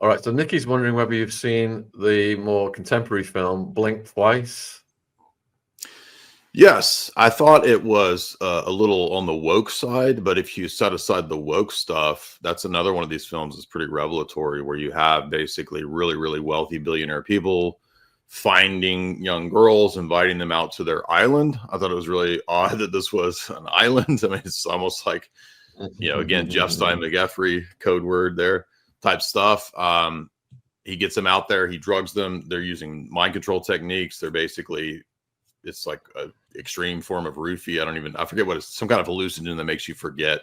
All right, so Nikki's wondering whether you've seen the more contemporary film Blink Twice. Yes, I thought it was a little on the woke side, but if you set aside the woke stuff, that's another one of these films that's pretty revelatory, where you have basically really, really wealthy billionaire people finding young girls, inviting them out to their island. I thought it was really odd that this was an island. I mean, it's almost like, again, Jeff Stein McGeffrey code word there type stuff. He gets them out there, he drugs them. They're using mind control techniques. They're basically, it's like an extreme form of roofie. I forget what it's, some kind of hallucinogen that makes you forget,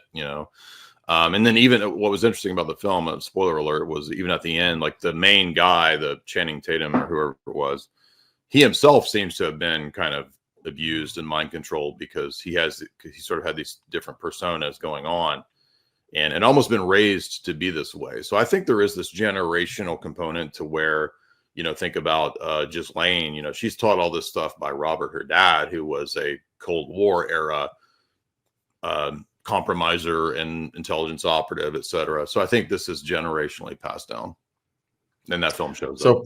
and then even what was interesting about the film, spoiler alert, was even at the end, like the main guy, the Channing Tatum or whoever it was, he himself seems to have been kind of abused and mind controlled, because he sort of had these different personas going on and almost been raised to be this way. So I think there is this generational component to where, think about Ghislaine, she's taught all this stuff by Robert, her dad, who was a Cold War era compromiser and intelligence operative, etc. So I think this is generationally passed down, and that film shows up.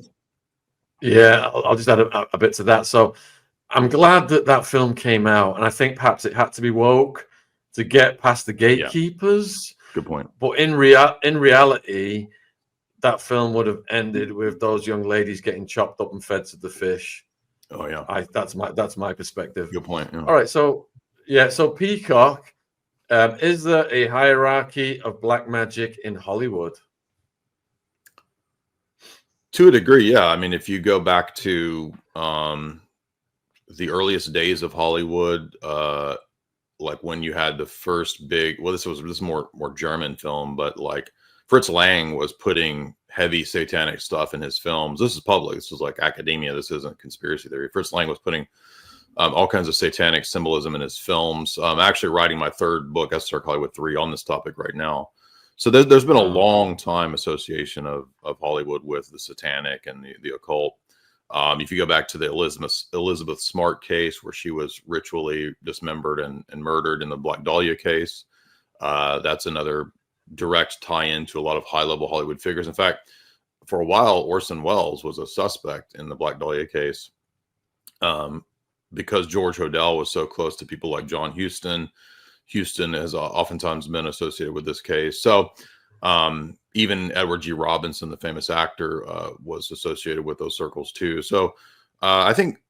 Yeah, I'll just add a bit to that. So I'm glad that film came out, and I think perhaps it had to be woke to get past the gatekeepers. Yeah. Good point. But in reality, that film would have ended with those young ladies getting chopped up and fed to the fish. Oh yeah, that's my perspective. Good point. Yeah. All right, so Peacock, is there a hierarchy of black magic in Hollywood? To a degree, yeah. I mean, if you go back to the earliest days of Hollywood, like when you had the first big, this is more German film, but like Fritz Lang was putting heavy satanic stuff in his films. This is public. This is like academia. This isn't conspiracy theory. Fritz Lang was putting all kinds of satanic symbolism in his films. I'm actually writing my third book, Esoteric Hollywood 3, on this topic right now. So there's been a long time association of Hollywood with the satanic and the occult. If you go back to the Elizabeth Smart case, where she was ritually dismembered and murdered in the Black Dahlia case, that's another direct tie-in to a lot of high-level Hollywood figures. In fact, for a while, Orson Welles was a suspect in the Black Dahlia case, because George Hodel was so close to people like John Huston. Huston has oftentimes been associated with this case. So even Edward G. Robinson, the famous actor, was associated with those circles too. So I think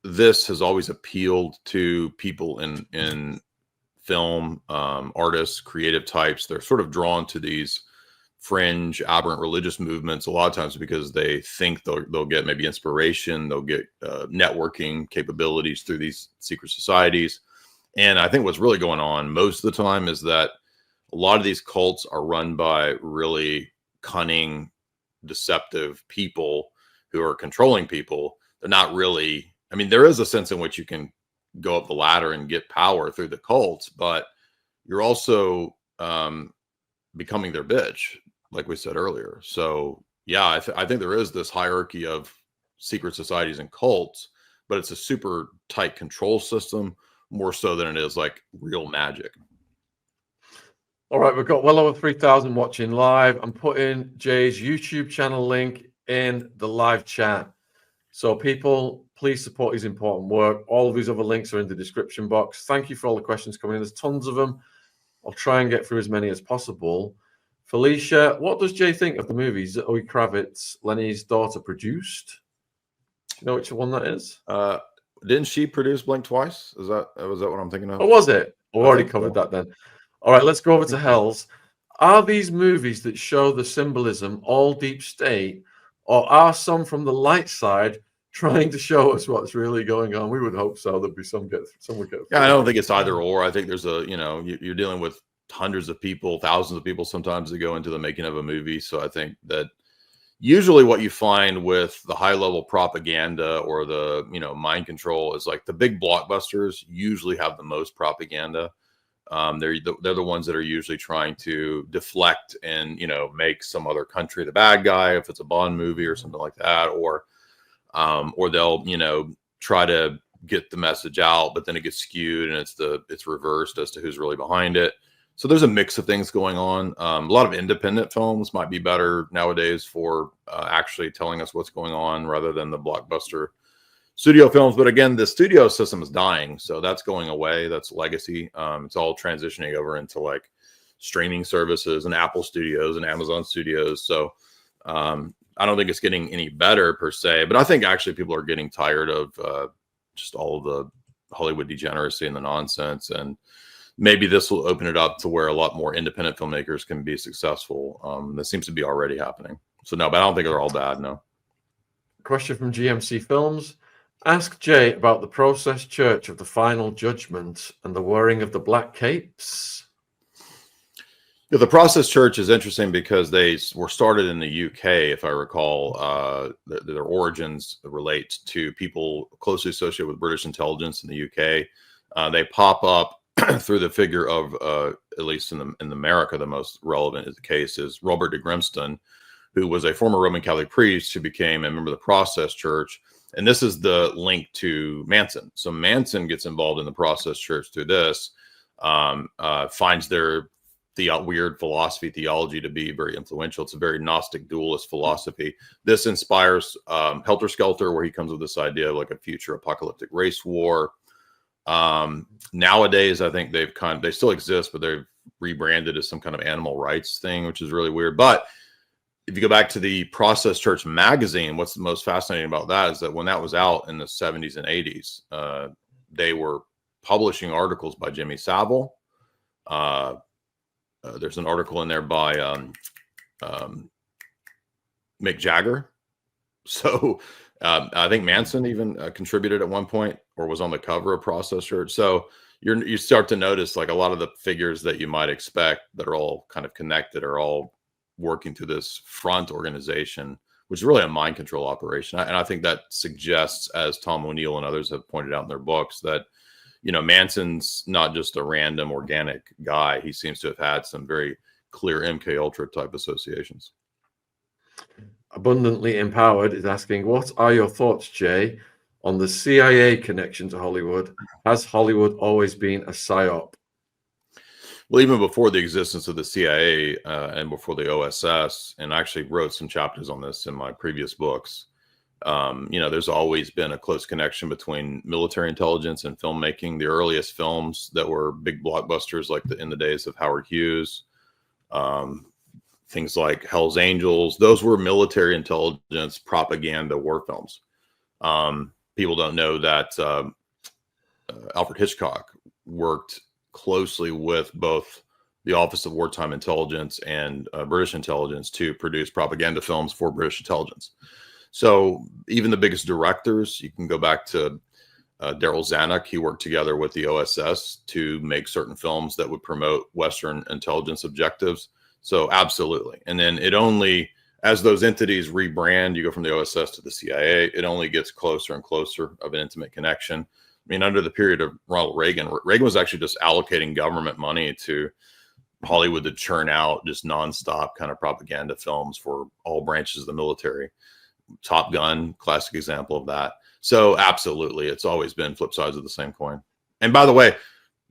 this has always appealed to people in film, artists, creative types. They're sort of drawn to these fringe, aberrant religious movements a lot of times because they think they'll get maybe inspiration, they'll get networking capabilities through these secret societies. And I think what's really going on most of the time is that a lot of these cults are run by really cunning, deceptive people who are controlling people. They're not really, I mean, there is a sense in which you can go up the ladder and get power through the cults, but you're also becoming their bitch, like we said earlier. So yeah, I think there is this hierarchy of secret societies and cults, but it's a super tight control system, more so than it is like real magic. All right, we've got well over 3,000 watching live. I'm putting Jay's YouTube channel link in the live chat. So people, please support his important work. All of these other links are in the description box. Thank you for all the questions coming in. There's tons of them. I'll try and get through as many as possible. Felicia, what does Jay think of the movies that Zoe Kravitz, Lenny's daughter, produced? Do you know which one that is? Didn't she produce Blink Twice? Was that what I'm thinking of? Oh, was it? We already covered that then. All right, let's go over to Hells. Are these movies that show the symbolism all deep state, or are some from the light side trying to show us what's really going on? We would hope so. There'd be some would get. Yeah, I don't think it's either or. I think there's you're dealing with hundreds of people, thousands of people sometimes that go into the making of a movie. So I think that usually what you find with the high level propaganda or the mind control is like the big blockbusters usually have the most propaganda. They're the ones that are usually trying to deflect and make some other country the bad guy if it's a Bond movie or something like that, or they'll try to get the message out, but then it gets skewed and it's reversed as to who's really behind it. So there's a mix of things going on. A lot of independent films might be better nowadays for actually telling us what's going on rather than the blockbuster studio films. But again, the studio system is dying, so that's going away. That's legacy. It's all transitioning over into like streaming services and Apple Studios and Amazon Studios. So I don't think it's getting any better per se, but I think actually people are getting tired of just all of the Hollywood degeneracy and the nonsense. And maybe this will open it up to where a lot more independent filmmakers can be successful. That seems to be already happening. So no, but I don't think they're all bad. No. Question from GMC Films. Ask Jay about the Process Church of the Final Judgment and the wearing of the black capes. Yeah, the Process Church is interesting because they were started in the UK, if I recall. Their origins relate to people closely associated with British intelligence in the UK. They pop up through the figure of, at least in America, the most relevant is the case is Robert de Grimston, who was a former Roman Catholic priest who became a member of the Process Church. And this is the link to Manson. So Manson gets involved in the Process Church through this, finds their weird theology to be very influential. It's a very Gnostic dualist philosophy. This inspires Helter Skelter, where he comes with this idea of like a future apocalyptic race war. Nowadays, I think they still exist, but they've rebranded as some kind of animal rights thing, which is really weird. But if you go back to the Process Church magazine, what's the most fascinating about that is that when that was out in the 70s and 80s, they were publishing articles by Jimmy Savile. There's an article in there by Mick Jagger. So I think Manson even contributed at one point or was on the cover of Process Church. So you start to notice like a lot of the figures that you might expect that are all kind of connected are all working through this front organization, which is really a mind control operation. And I think that suggests, as Tom O'Neill and others have pointed out in their books, that Manson's not just a random organic guy. He seems to have had some very clear MKUltra type associations. Abundantly Empowered is asking, what are your thoughts, Jay, on the CIA connection to Hollywood? Has Hollywood always been a psyop? Well, even before the existence of the CIA and before the OSS, and I actually wrote some chapters on this in my previous books, there's always been a close connection between military intelligence and filmmaking. The earliest films that were big blockbusters, like in the days of Howard Hughes, things like Hell's Angels, those were military intelligence propaganda war films. People don't know that Alfred Hitchcock worked closely with both the Office of Wartime Intelligence and British intelligence to produce propaganda films for British intelligence. So even the biggest directors, you can go back to Daryl Zanuck. He worked together with the OSS to make certain films that would promote Western intelligence objectives. So absolutely. And then it only, as those entities rebrand, you go from the OSS to the CIA, it only gets closer and closer of an intimate connection. I mean, under the period of Ronald Reagan, Reagan was actually just allocating government money to Hollywood to churn out just nonstop kind of propaganda films for all branches of the military. Top Gun, classic example of that. So absolutely, it's always been flip sides of the same coin. And by the way,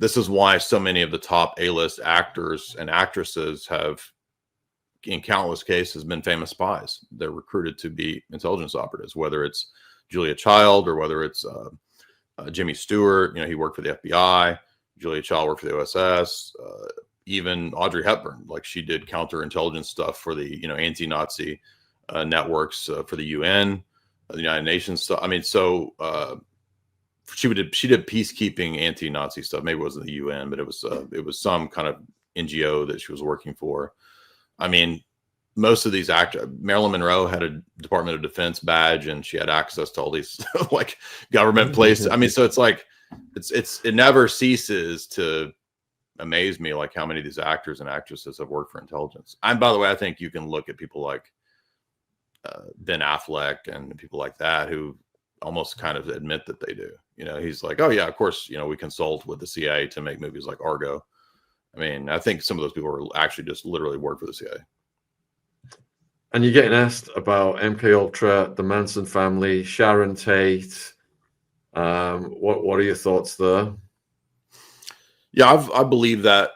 this is why so many of the top A-list actors and actresses have, in countless cases, been famous spies. They're recruited to be intelligence operatives, whether it's Julia Child or whether it's Jimmy Stewart. He worked for the FBI. Julia Child worked for the OSS. Even Audrey Hepburn, like she did counterintelligence stuff for the anti-Nazi networks for the UN, the United Nations stuff. I mean, so she did peacekeeping anti-Nazi stuff. Maybe it wasn't the UN, but it was some kind of NGO that she was working for. I mean, most of these actors, Marilyn Monroe had a Department of Defense badge, and she had access to all these like government places. I mean, so it's like it never ceases to amaze me, like how many of these actors and actresses have worked for intelligence. And by the way, I think you can look at people like Ben Affleck and people like that who almost kind of admit that they do. He's like, oh yeah, of course, we consult with the CIA to make movies like Argo. I mean, I think some of those people are actually just literally work for the CIA. And you're getting asked about MKUltra, the Manson family, Sharon Tate. What are your thoughts there? Yeah, I believe that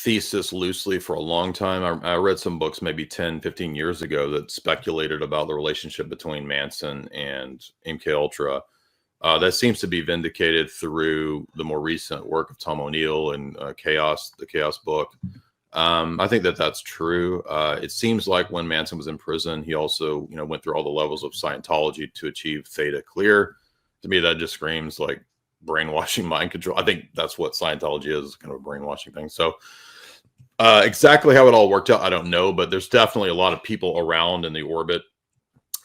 thesis loosely for a long time. I read some books maybe 10, 15 years ago that speculated about the relationship between Manson and MKUltra. That seems to be vindicated through the more recent work of Tom O'Neill and the Chaos book. I think that that's true. It seems like when Manson was in prison, he also, went through all the levels of Scientology to achieve theta clear. To me, that just screams like brainwashing, mind control. I think that's what Scientology is, kind of a brainwashing thing. So exactly how it all worked out, I don't know, but there's definitely a lot of people around in the orbit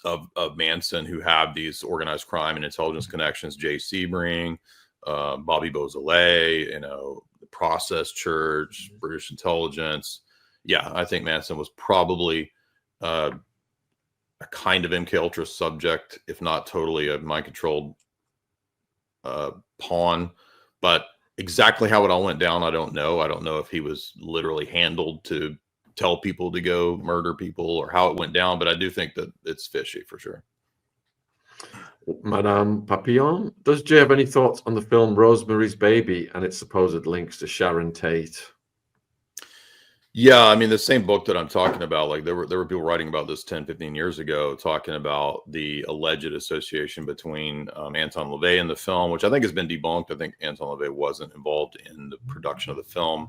of Manson who have these organized crime and intelligence connections. Jay Sebring, Bobby Beausoleil, the Process Church, British intelligence. Yeah, I think Manson was probably a kind of MKUltra subject, if not totally a mind-controlled pawn. But exactly how it all went down, I don't know. I don't know if he was literally handled to tell people to go murder people or how it went down, but I do think that it's fishy for sure. Madame Papillon, does Jay have any thoughts on the film Rosemary's Baby and its supposed links to Sharon Tate? Yeah, I mean, the same book that I'm talking about, like there were people writing about this 10, 15 years ago, talking about the alleged association between Anton LaVey and the film, which I think has been debunked. I think Anton LaVey wasn't involved in the production of the film,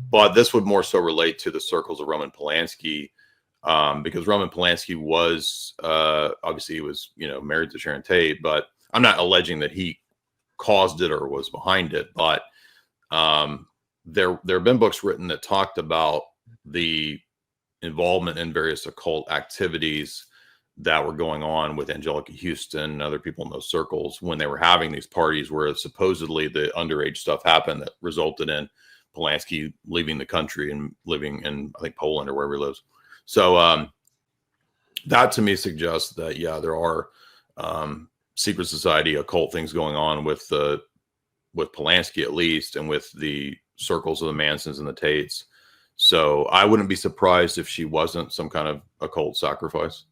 but this would more so relate to the circles of Roman Polanski, because Roman Polanski was, obviously he was, married to Sharon Tate, but I'm not alleging that he caused it or was behind it, but there have been books written that talked about the involvement in various occult activities that were going on with Angelica Houston and other people in those circles when they were having these parties where supposedly the underage stuff happened that resulted in Polanski leaving the country and living in, I think, Poland or wherever he lives. So that to me suggests that, yeah, there are secret society occult things going on with Polanski at least, and with the circles of the Mansons and the Tates. So I wouldn't be surprised if she wasn't some kind of occult sacrifice.